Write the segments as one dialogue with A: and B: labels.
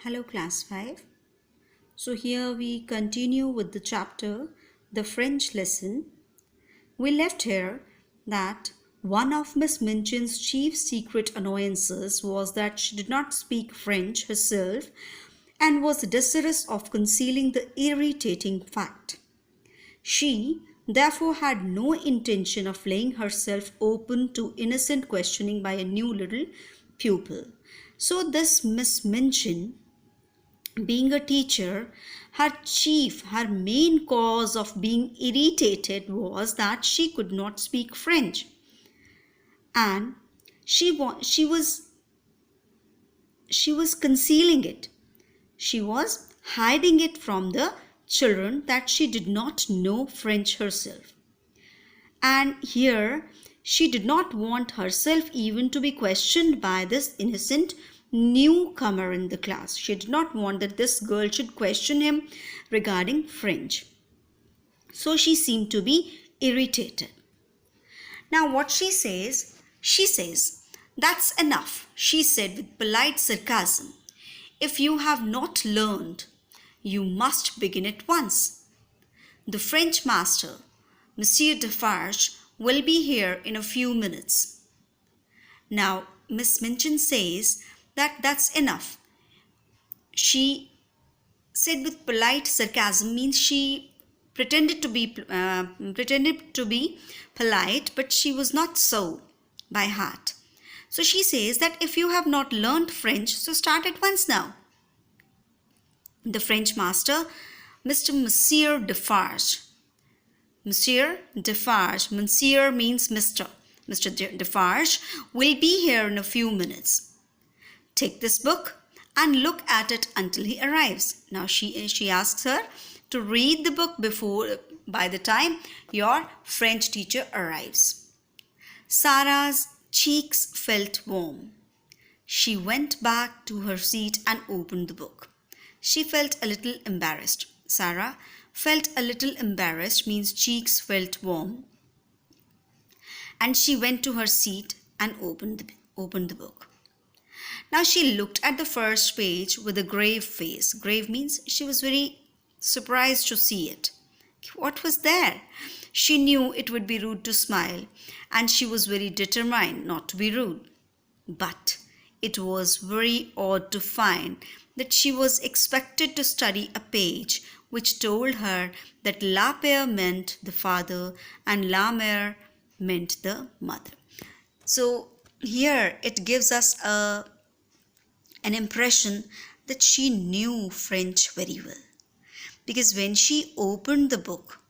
A: Hello class 5. So here we continue with the chapter The French Lesson. We left here that one of Miss Minchin's chief secret annoyances was that she did not speak French herself and was desirous of concealing the irritating fact. She therefore had no intention of laying herself open to innocent questioning by a new little pupil. So this Miss Minchin, being a teacher, her main cause of being irritated was that she could not speak French, and she was concealing it. She was hiding it from the children that she did not know French herself. And here she did not want herself even to be questioned by this innocent newcomer in the class. She did not want that this girl should question him regarding French. So she seemed to be irritated. Now what she says, "That's enough," she said with polite sarcasm. "If you have not learned, you must begin at once. The French master, Monsieur Defarge, will be here in a few minutes." Now, Miss Minchin says that that's enough. She said with polite sarcasm means she pretended to be polite, but she was not so by heart. So she says that if you have not learned French, so start at once now. The French master, Monsieur Defarge. Monsieur Defarge. Monsieur means Mr. Mr. Defarge will be here in a few minutes. Take this book and look at it until he arrives. Now she asks her to read the book by the time your French teacher arrives. Sarah's cheeks felt warm. She went back to her seat and opened the book. She felt a little embarrassed. Sarah felt a little embarrassed means cheeks felt warm. And she went to her seat and opened the book. Now she looked at the first page with a grave face. Grave means she was very surprised to see it. What was there? She knew it would be rude to smile, and she was very determined not to be rude. But it was very odd to find that she was expected to study a page which told her that la père meant the father and la mère meant the mother. So here it gives us an impression that she knew French very well. Because when she opened the book,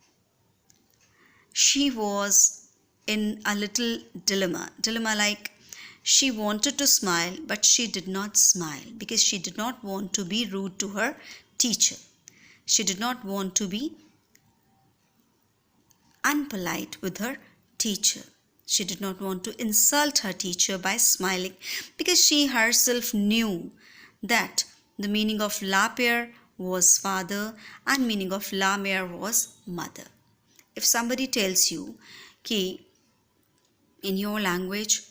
A: she was in a little dilemma like she wanted to smile, but she did not smile because she did not want to be rude to her teacher. She did not want to be unpolite with her teacher. She did not want to insult her teacher by smiling because she herself knew that the meaning of la père was father and meaning of la mère was mother. If somebody tells you कि in your language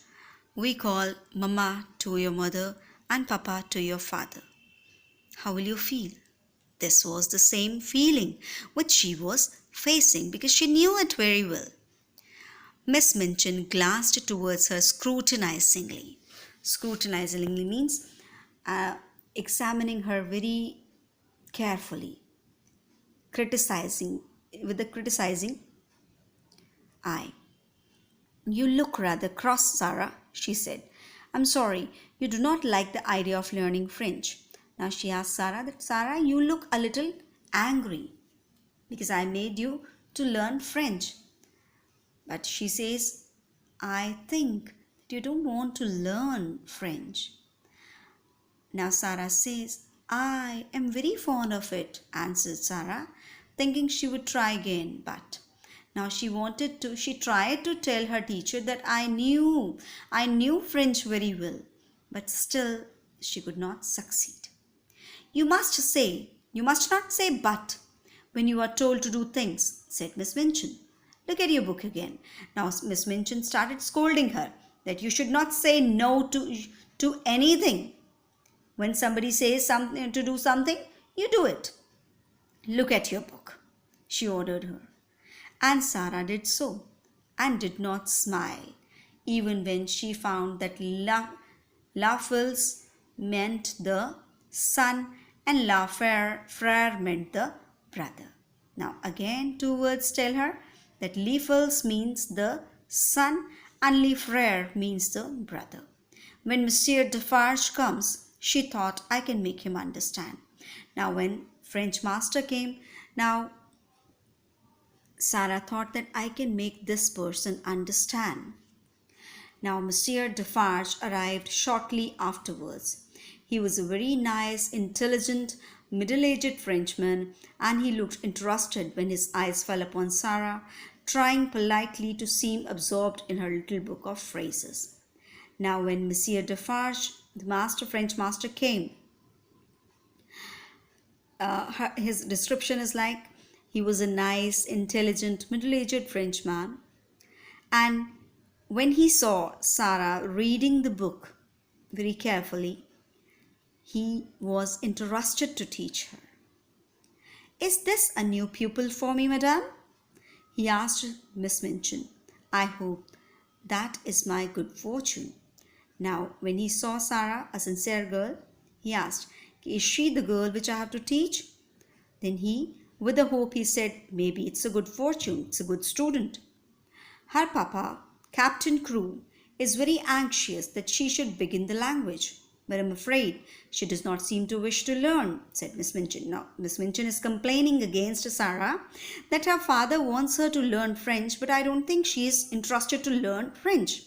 A: we call mama to your mother and papa to your father, how will you feel? This was the same feeling which she was facing because she knew it very well. Miss Minchin glanced towards her scrutinizingly. Scrutinizingly means examining her very carefully, criticizing with a criticizing eye. "You look rather cross, Sarah," she said. "I'm sorry, you do not like the idea of learning French." Now she asked Sarah, "You look a little angry because I made you to learn French." But she says, "I think that you don't want to learn French." Now Sarah says, "I am very fond of it," answered Sarah, thinking she would try again. But now she tried to tell her teacher that I knew French very well, but still she could not succeed. You must not say but when you are told to do things," said Miss Minchin. "Look at your book again." Now Miss Minchin started scolding her that you should not say no to anything. When somebody says something to do something, you do it. Look at your book, she ordered her. And Sarah did so, and did not smile, even when she found that Lafils meant the son and La Frere meant the brother. Now again, two words tell her that Lafils means the son and Le Frere means the brother. When Monsieur Defarge comes, she thought, I can make him understand. Now when French master came, now Sarah thought that I can make this person understand. Now Monsieur Defarge arrived shortly afterwards. He was a very nice, intelligent, middle-aged Frenchman, and he looked interested when his eyes fell upon Sarah, trying politely to seem absorbed in her little book of phrases. Now when Monsieur Defarge, the French master, came, his description is like, he was a nice, intelligent, middle-aged Frenchman, and when he saw Sarah reading the book very carefully, he was interested to teach her. Is this a new pupil for me, madame? He asked Miss Minchin. I hope that is my good fortune. Now, when he saw Sarah, a sincere girl, he asked, is she the girl which I have to teach? Then he, with a hope, he said, maybe it's a good fortune, it's a good student. Her papa, Captain Crewe, is very anxious that she should begin the language, but I'm afraid she does not seem to wish to learn, said Miss Minchin. Now, Miss Minchin is complaining against Sarah that her father wants her to learn French, but I don't think she is interested to learn French.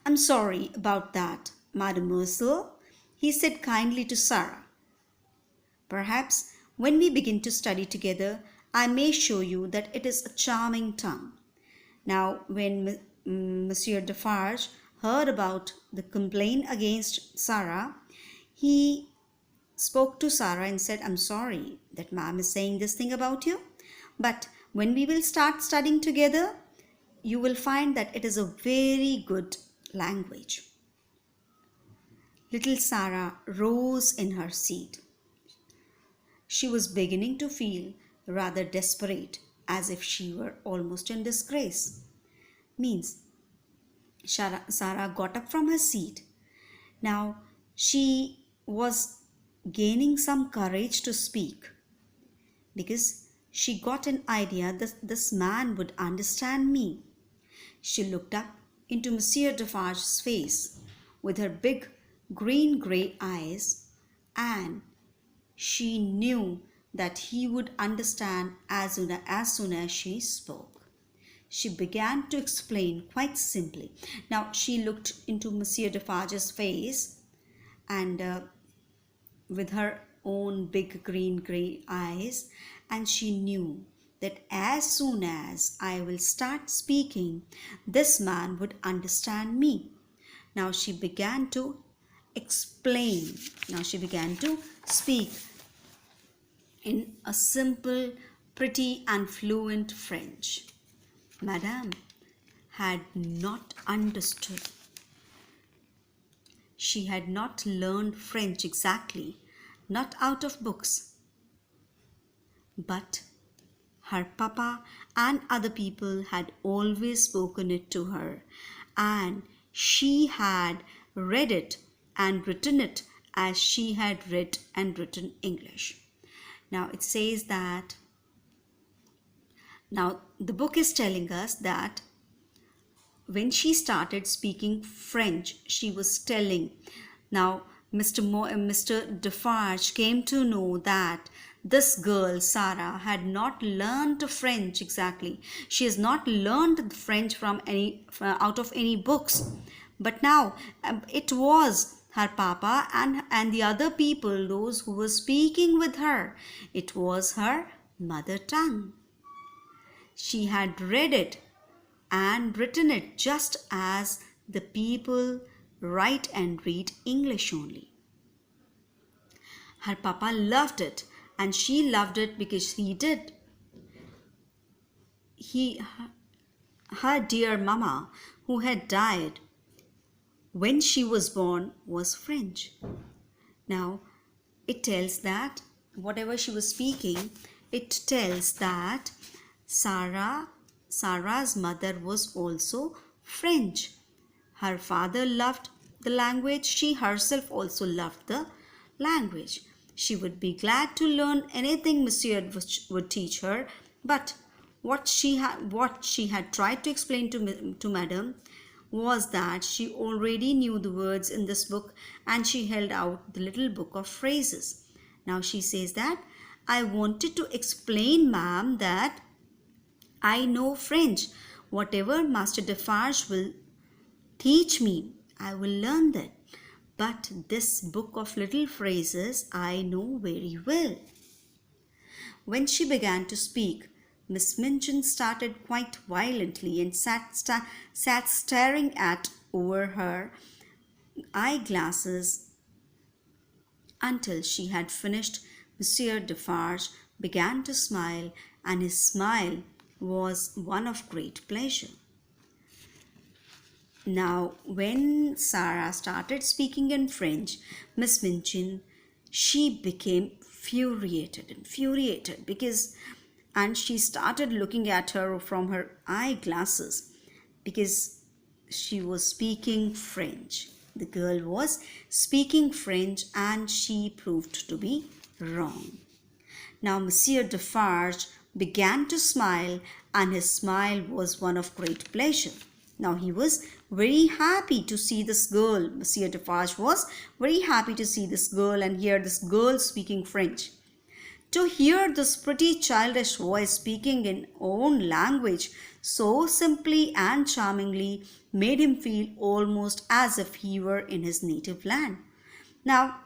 A: I'm sorry about that, mademoiselle, he said kindly to Sarah. Perhaps when we begin to study together, I may show you that it is a charming tongue. Now, when Monsieur Defarge heard about the complaint against Sarah, he spoke to Sarah and said, I'm sorry that ma'am is saying this thing about you, but when we will start studying together, you will find that it is a very good language. Little Sarah rose in her seat. She was beginning to feel rather desperate, as if she were almost in disgrace. Means Sarah got up from her seat. Now she was gaining some courage to speak, because she got an idea that this man would understand me. She looked up into Monsieur Defarge's face with her big green-grey eyes, and she knew that he would understand as soon as she spoke. She began to explain quite simply. Now she looked into Monsieur Defarge's face, and with her own big green-grey eyes, and she knew that as soon as I will start speaking, this man would understand me. Now she began to explain. Now she began to speak in a simple, pretty and fluent French. Madame had not understood. She had not learned French exactly, not out of books, but her papa and other people had always spoken it to her, and she had read it and written it as she had read and written English. Now it says that, now the book is telling us that when she started speaking French, she was telling. Now Mr. Defarge came to know that this girl Sarah had not learned French exactly. She has not learned French from out of any books, but now it was her papa and the other people, those who were speaking with her. It was her mother tongue. She had read it and written it just as the people write and read English only. Her papa loved it, and she loved it because he did. Her dear mama, who had died when she was born was French. Now, it tells that whatever she was speaking, it tells that Sarah's mother was also French. Her father loved the language. She herself also loved the language. She would be glad to learn anything Monsieur would teach her, but what she had tried to explain to Madame was that she already knew the words in this book, and she held out the little book of phrases. Now she says that I wanted to explain, ma'am, that I know French. Whatever Master Defarge will teach me, I will learn that. But this book of little phrases I know very well. When she began to speak, Miss Minchin started quite violently and sat staring at over her eyeglasses until she had finished. Monsieur Defarge began to smile, and his smile was one of great pleasure. Now, when Sarah started speaking in French, Miss Minchin, she became infuriated because, and she started looking at her from her eyeglasses because she was speaking French. The girl was speaking French and she proved to be wrong. Now, Monsieur Defarge began to smile, and his smile was one of great pleasure. Now, he was very happy to see this girl. Monsieur Defarge was very happy to see this girl and hear this girl speaking French. To hear this pretty childish voice speaking in own language so simply and charmingly made him feel almost as if he were in his native land. Now,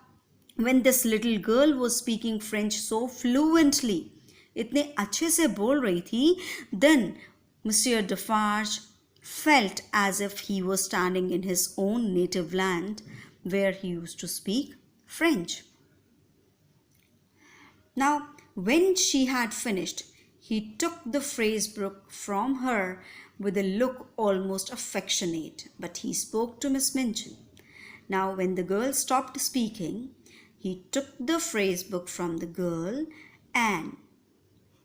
A: when this little girl was speaking French so fluently, इतने अच्छे से बोल रही थी, then Monsieur Defarge felt as if he was standing in his own native land where he used to speak French. Now, when she had finished, he took the phrase book from her with a look almost affectionate, but he spoke to Miss Minchin. Now, when the girl stopped speaking, he took the phrase book from the girl, and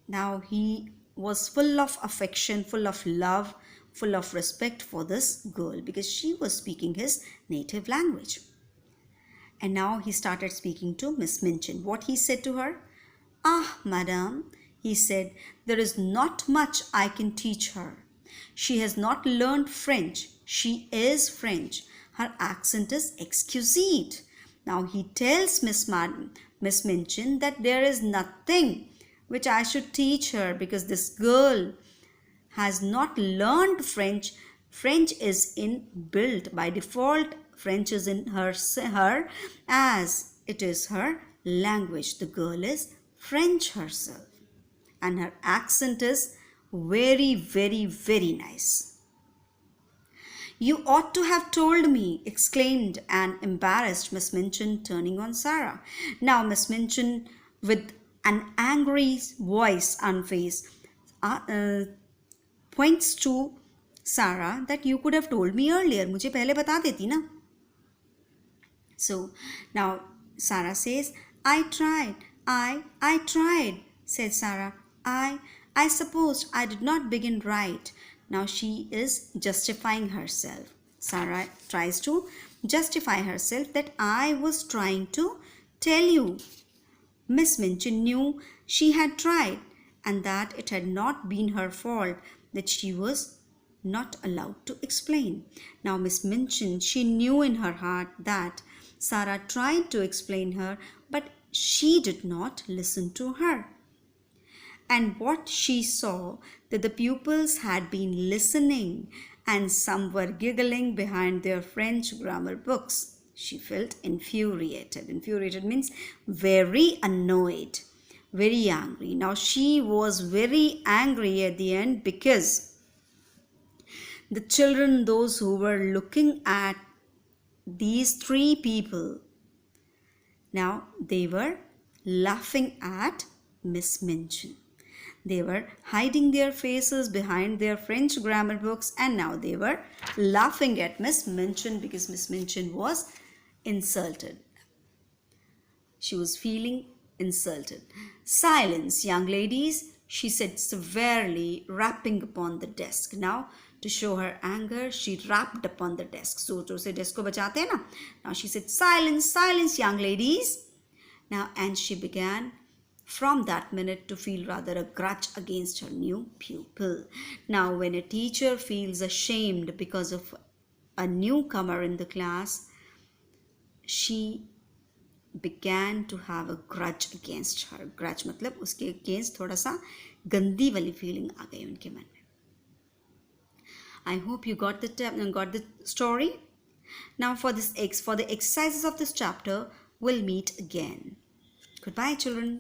A: now he was full of affection, full of love, full of respect for this girl because she was speaking his native language. And now he started speaking to Miss Minchin. What he said to her? Ah, madam, he said, there is not much I can teach her. She has not learned French. She is French. Her accent is exquisite. Now he tells Miss Minchin that there is nothing which I should teach her because this girl has not learned French. French is inbuilt by default. French is in her as it is her language. The girl is French herself, and her accent is very, very, very nice. You ought to have told me, exclaimed an embarrassed Miss Minchin, turning on Sarah. Now Miss Minchin, with an angry voice and face, points to Sarah that you could have told me earlier. मुझे पहले बता देती ना. So now Sarah says, I tried, said Sarah. I supposed I did not begin right. Now she is justifying herself. Sarah tries to justify herself that I was trying to tell you. Miss Minchin knew she had tried and that it had not been her fault that she was not allowed to explain. Now Miss Minchin, she knew in her heart that Sarah tried to explain her, but she did not listen to her. And what she saw, that the pupils had been listening and some were giggling behind their French grammar books. She felt infuriated. Infuriated means very annoyed, very angry. Now she was very angry at the end because the children, those who were looking at these three people, now they were laughing at Miss Minchin. They were hiding their faces behind their French grammar books, and now they were laughing at Miss Minchin because Miss Minchin was insulted. She was feeling insulted. "Silence, young ladies," she said severely, rapping upon the desk. Now, to show her anger, she rapped upon the desk. So se desk ko bachate hain na. Now she said, "Silence, silence, young ladies." Now, and she began from that minute to feel rather a grudge against her new pupil. Now, when a teacher feels ashamed because of a newcomer in the class, she began to have a grudge against her. Grudge मतलब उसके against थोड़ा सा गंदी वाली feeling आ गई उनके मन में. I hope you got the story. Now for the exercises of this chapter, we'll meet again. Goodbye, children.